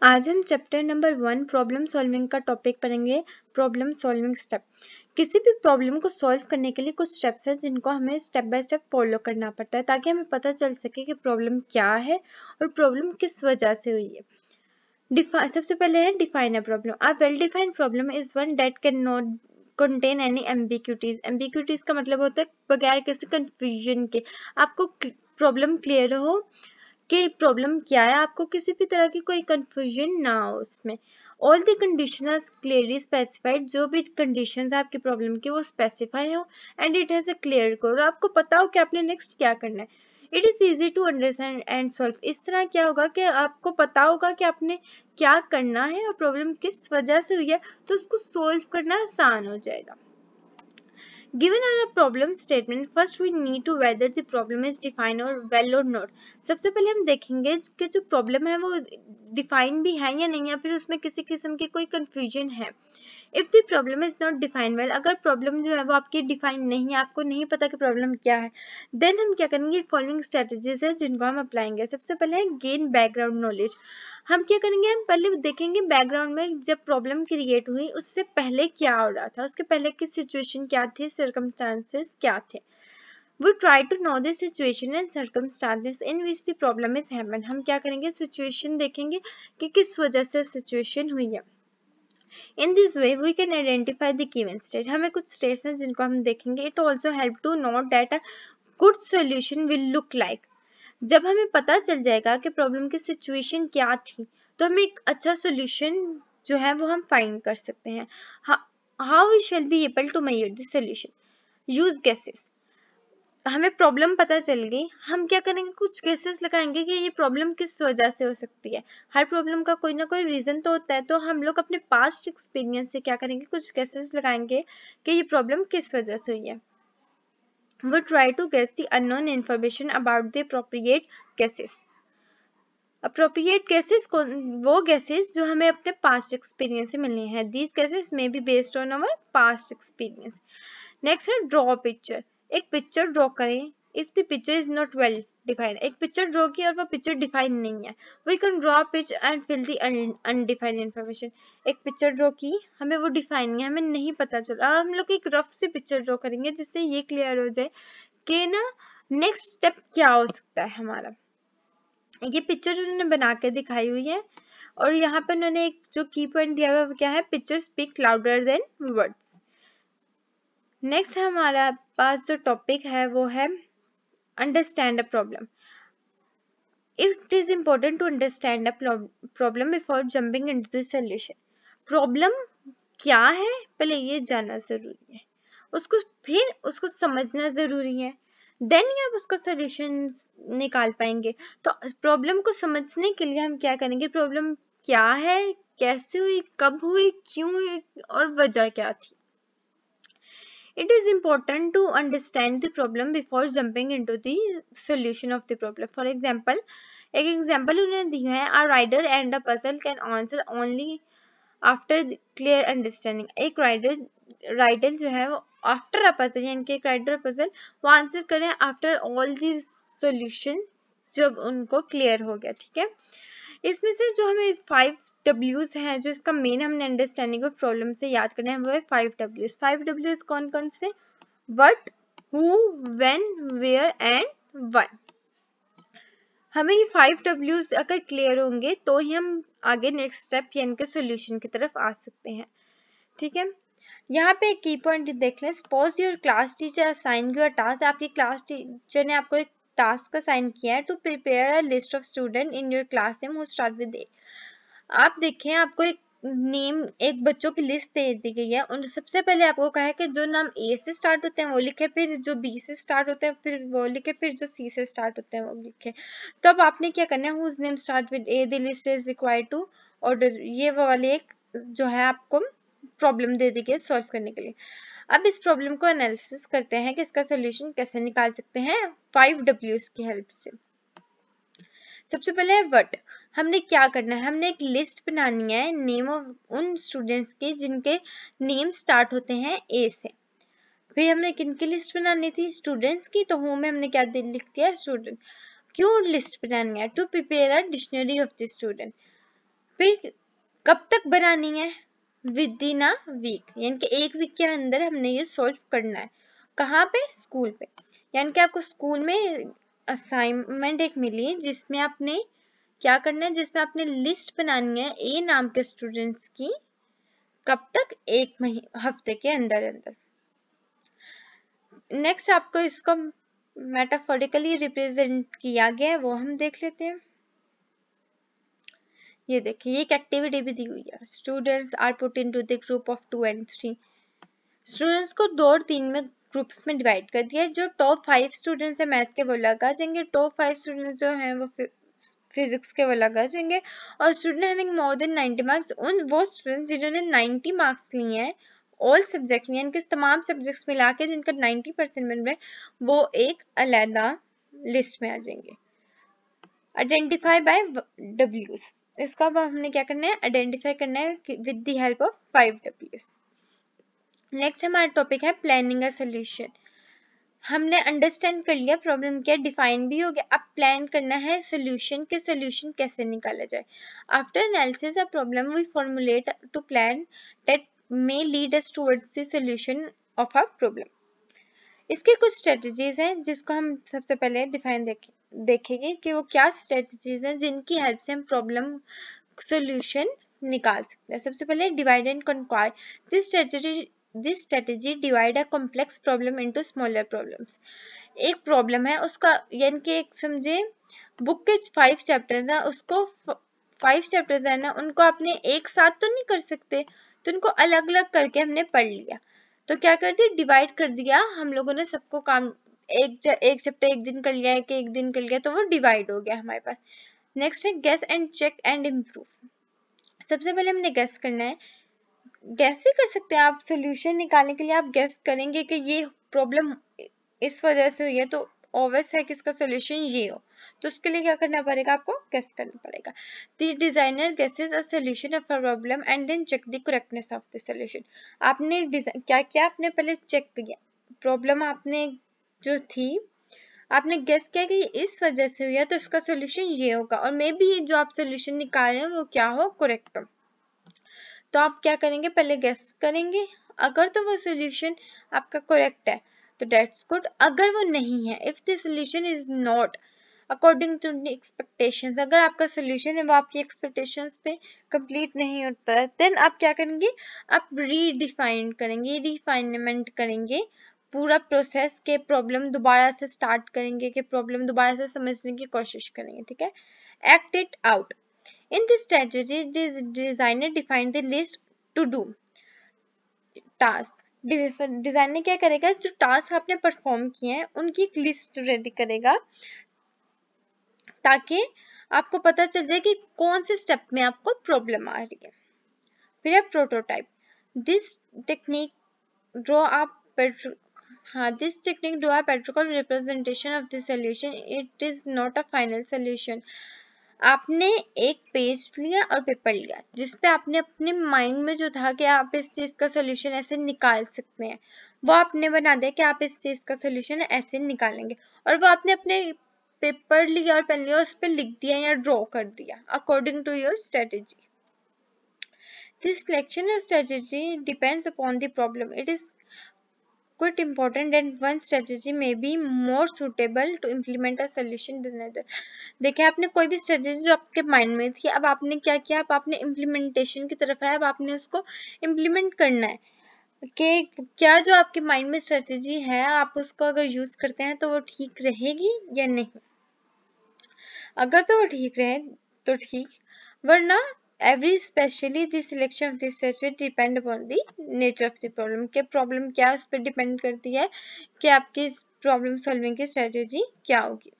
आज हम chapter number 1 problem solving का टॉपिक पढ़ेंगे। Problem solving step. किसी भी प्रॉब्लम को सॉल्व करने के लिए कुछ स्टेप्स हैं जिनको हमें स्टेप बाय स्टेप फॉलो करना पड़ता है ताकि हमें पता चल सके कि प्रॉब्लम क्या है और प्रॉब्लम किस वजह से हुई है। सबसे पहले है define a problem. A well defined problem is one that can not contain any ambiguities. Ambiguities का मतलब होता है बगैर किसी कंफ्यूजन के आपको प्रॉब्लम क्लियर हो कि प्रॉब्लम क्या है, आपको किसी भी तरह की कोई कंफ्यूजन ना हो उसमें। All the condition are clearly specified. जो भी कंडीशन है आपकी प्रॉब्लम की वो स्पेसिफाई हो and it has a clear code. आपको पता हो कि आपने नेक्स्ट क्या करना है। It is easy to understand and solve. इस तरह क्या होगा कि आपको पता होगा कि आपने क्या करना है और प्रॉब्लम किस वजह से हुई है, तो उसको सोल्व करना आसान हो जाएगा। Given a problem statement, first we need to whether the problem is defined or well or not. सबसे पहले हम देखेंगे कि जो प्रॉब्लम है वो डिफाइन भी है या नहीं, या फिर उसमें किसी किस्म की कोई कंफ्यूजन है। If the problem is not defined well, अगर प्रॉब्लम जो है वो आपकी डिफाइन नहीं है, आपको नहीं पता कि प्रॉब्लम क्या है, देन हम क्या करेंगे, फॉलोइंग स्ट्रेटजीज है जिनको हम अप्लाएंगे। सबसे पहले है गेन बैकग्राउंड नॉलेज। हम क्या करेंगे, हम पहले देखेंगे बैकग्राउंड में जब प्रॉब्लम क्रिएट हुई उससे पहले क्या हो रहा था, उसके पहले की सिचुएशन क्या थी, सर्कमस्टांसेस क्या थे। We try to know the situation and circumstances in which the problem is happened. हम क्या करेंगे, सिचुएशन देखेंगे कि किस वजह से सिचुएशन हुई है। In this way we can identify the given state. हमें कुछ स्टेट्स हैं जिनको हम देखेंगे। It also help to know that a good solution will look like. जब हमें पता चल जाएगा कि प्रॉब्लम की सिचुएशन क्या थी, तो हम एक अच्छा सोल्यूशन जो है वो हम फाइंड कर सकते हैं। How we shall be able to measure the solution? Use guesses. हमें प्रॉब्लम पता चल गई, हम क्या करेंगे, कुछ केसेस लगाएंगे कि ये प्रॉब्लम किस वजह से हो सकती है। हर प्रॉब्लम का कोई ना कोई रीजन तो होता है, तो हम लोग अपने पास्ट एक्सपीरियंस से क्या करेंगे, कुछ केसेस लगाएंगे कि ये प्रॉब्लम किस वजह से हुई है। We try to guess the unknown information about the appropriate guesses. Appropriate cases वो केसेस जो हमें अपने पास्ट एक्सपीरियंस से मिलने हैं। These cases may be based on our past experience. Next है ड्रॉ पिक्चर। एक पिक्चर ड्रॉ करें। If the picture is not well defined, एक पिक्चर ड्रॉ की और वो पिक्चर डिफाइन नहीं है, we can draw pitch and fill the undefined information. एक पिक्चर ड्रॉ की, हमें वो डिफाइन नहीं है, हमें नहीं पता चला, हम लोग एक रफ सी पिक्चर ड्रॉ करेंगे जिससे ये क्लियर हो जाए कि ना नेक्स्ट स्टेप क्या हो सकता है हमारा। ये पिक्चर उन्होंने बना के दिखाई हुई है और यहाँ पर उन्होंने एक जो की पॉइंट दिया हुआ है वो क्या है, picture speak louder than words. Next हमारा पास जो टॉपिक है वो है understand a problem. It is important to understand a problem before jumping into the solution. Problem क्या है पहले ये जानना जरूरी है, फिर उसको समझना जरूरी है, देन ही आप उसका सोल्यूशन निकाल पाएंगे। तो प्रॉब्लम को समझने के लिए हम क्या करेंगे, प्रॉब्लम क्या है, कैसे हुई, कब हुई, क्यों हुई और वजह क्या थी। It is important to understand the problem before jumping into the solution of the problem. For example, एक एग्जाम्पल उन्होंने दिया है, a rider and a puzzle can answer only after clear understanding. एक राइडर जो है वो आफ्टर अ पजल, यानी कि एक राइडर पजल वो आंसर करें आफ्टर ऑल दी सॉल्यूशन, जब उनको क्लियर हो गया। ठीक है, इसमें से जो हमें 5 W's हैं, जो इसका मेन हमने अंडरस्टैंडिंग ऑफ प्रॉब्लम से याद करना है वो है 5 W's। 5 W's कौन कौन से, what, who, when, where and why. हमें ये 5 W's अगर क्लियर होंगे तो ही हम आगे नेक्स्ट स्टेप यानी कि सोल्यूशन की तरफ आ सकते हैं। ठीक है, यहाँ पे एक की पॉइंट देख लें। Suppose your class teacher assign you a task. आपकी क्लास टीचर ने आपको एक टास्क असाइन किया है, to prepare a list of student in your class name who start with A. आप देखें, आपको एक नेम, एक बच्चों की लिस्ट दे दी गई है, उन सबसे पहले आपको कहा है कि जो नाम ए से स्टार्ट होते हैं वो लिखे, फिर जो बी से स्टार्ट होते हैं फिर वो लिखे, फिर जो सी से स्टार्ट होते हैं वो लिखे। तो अब आपने क्या करना है, whose name start with A, the list is required to order. ये वो वाली एक जो है आपको प्रॉब्लम दे दी गई सॉल्व करने के लिए। अब इस प्रॉब्लम को एनालिसिस करते हैं कि इसका सोल्यूशन कैसे निकाल सकते हैं 5 W's की हेल्प से। सबसे पहले है व्हाट। हमने क्या करना है, हमने एक लिस्ट बनानी है नेम ऑफ उन स्टूडेंट्स की जिनके नेम स्टार्ट होते हैं ए से। फिर हमने किनकी लिस्ट बनानी थी, स्टूडेंट्स की, तो हूँ में हमने क्या लिख दिया, स्टूडेंट। क्यों लिस्ट बनानी है, to prepare a dictionary of the student. फिर कब तक बनानी है, विद इन अ वीक, यानी कि 1 वीक के अंदर हमने ये सॉल्व करना है। कहाँ पे, स्कूल पे। यानी कि आपको स्कूल में असाइनमेंट एक मिली जिसमें आपने क्या करना है, जिसमें आपने लिस्ट बनानी है ए नाम के स्टूडेंट्स की, कब तक, 1 हफ्ते के अंदर अंदर। नेक्स्ट आपको इसको मेटाफोरिकली रिप्रेजेंट किया गया है, वो हम देख लेते हैं। ये देखिए, ये एक एक्टिविटी भी दी हुई है। Students are put into the group of 2 and 3। Students को 2 और 3 में ग्रुप्स में डिवाइड कर दिया है। जो टॉप 5 स्टूडेंट्स है मैथ के वो अलग आ जाएंगे, टॉप 5 स्टूडेंट्स जो हैं वो फिजिक्स के वो अलग आ जाएंगे, और student having more than 90 marks, उन वो स्टूडेंट्स जिन्होंने 90 मार्क्स लिए हैं ऑल सब्जेक्ट में, यानी कि तमाम सब्जेक्ट्स मिला के जिनका 90% मिल रहा है, वो एक अलग लिस्ट में आ जाएंगे। आइडेंटिफाई बाय डब्ल्यूज, इसका अब हमने क्या करना है, आइडेंटिफाई करना है विद द हेल्प ऑफ 5 डब्ल्यूज। नेक्स्ट हमारा टॉपिक है प्लानिंग अ सोल्यूशन। हमने अंडरस्टैंड कर लिया प्रॉब्लम क्या, डिफाइन भी हो गया, अब प्लान करना है सोल्यूशन के, सोल्यूशन कैसे निकाला जाए। After analysis a problem we formulate to plan that may lead us towards the solution of a problem. इसके कुछ स्ट्रेटजीज हैं जिसको हम सबसे पहले डिफाइन देखेंगे कि वो क्या स्ट्रेटजीज हैं जिनकी हेल्प से हम प्रॉब्लम सोल्यूशन निकाल सकते हैं। सबसे पहले divide and conquer. This strategy divide a complex problem into smaller problems. एक प्रॉब्लम है उसका, यानी कि एक समझे बुक के 5 चैप्टर्स हैं, उसको 5 चैप्टर्स है ना, उनको आपने एक साथ तो नहीं कर सकते, तो उनको अलग अलग करके हमने पढ़ लिया। तो क्या कर दिया, डिवाइड कर दिया हम लोगों ने सबको काम, एक चैप्टर एक दिन कर लिया, एक दिन कर लिया, तो वो डिवाइड हो गया हमारे पास। नेक्स्ट है guess and check and improve. सबसे पहले हमने गेस करना है, गेस ही कर सकते हैं आप, सोल्यूशन निकालने के लिए आप गेस करेंगे कि ये प्रॉब्लम इस वजह से हुई है, तो ऑब्वियस है कि इसका सोल्यूशन ये हो, तो उसके लिए क्या करना पड़ेगा, आपको गेस करना पड़ेगा। The designer guesses a solution of a problem and then check the correctness of the solution. आपने क्या किया, आपने पहले चेक किया प्रॉब्लम, आपने जो थी आपने गेस किया कि इस वजह से हुई है, तो इसका सोल्यूशन ये होगा, और मे बी जो आप सोल्यूशन निकाल रहे हैं वो क्या हो, करेक्ट हो। तो आप क्या करेंगे, पहले गेस करेंगे, अगर तो वो सोल्यूशन आपका करेक्ट है तो दैट्स गुड, अगर वो नहीं है, if the solution is not according to the expectations, अगर आपका सोल्यूशन है वो आपकी एक्सपेक्टेशंस पे कंप्लीट नहीं होता है, देन आप क्या करेंगे, आप रीडिफाइन करेंगे, रिफाइनमेंट करेंगे पूरा प्रोसेस के, प्रॉब्लम दोबारा से स्टार्ट करेंगे, कि प्रॉब्लम दोबारा से समझने की कोशिश करेंगे, ठीक है। Act it out. In this strategy, the designer defined the list to do task. Designer क्या करेगा, जो टास्क आपने परफॉर्म किए हैं उनकी एक लिस्ट रेडी करेगा, ताकि आपको पता चल जाए कि कौन से स्टेप में आपको प्रॉब्लम आ रही है। फिर है prototype. This technique draw up this technique do a practical representation of the solution. It is not a final solution. आपने एक पेज लिया और पेपर लिया जिसपे आपने अपने माइंड में जो था कि आप इस चीज का सोल्यूशन ऐसे निकाल सकते हैं, वो आपने बना दिया कि आप इस चीज का सोल्यूशन ऐसे निकालेंगे, और वो आपने अपने पेपर लिया और पेन लिया, उस पर लिख दिया या ड्रॉ कर दिया according to your strategy. This selection of strategy depends upon the problem. It is quite important and one strategy may be more suitable to implement a solution than another. देखिए, आपने कोई भी स्ट्रेटेजी जो आपके mind में थी, अब आपने क्या किया, अब आपने इम्प्लीमेंटेशन की तरफ है, अब आपने उसको इम्प्लीमेंट करना है कि क्या जो आपके माइंड में स्ट्रेटेजी है आप उसको अगर यूज करते हैं तो वो ठीक रहेगी या नहीं। अगर तो वो ठीक रहे तो ठीक, वरना every specially the selection of this strategy depend upon the nature of the problem, के प्रॉब्लम क्या है उस पर डिपेंड करती है कि आपकी प्रॉब्लम सॉल्विंग की स्ट्रेटेजी क्या होगी।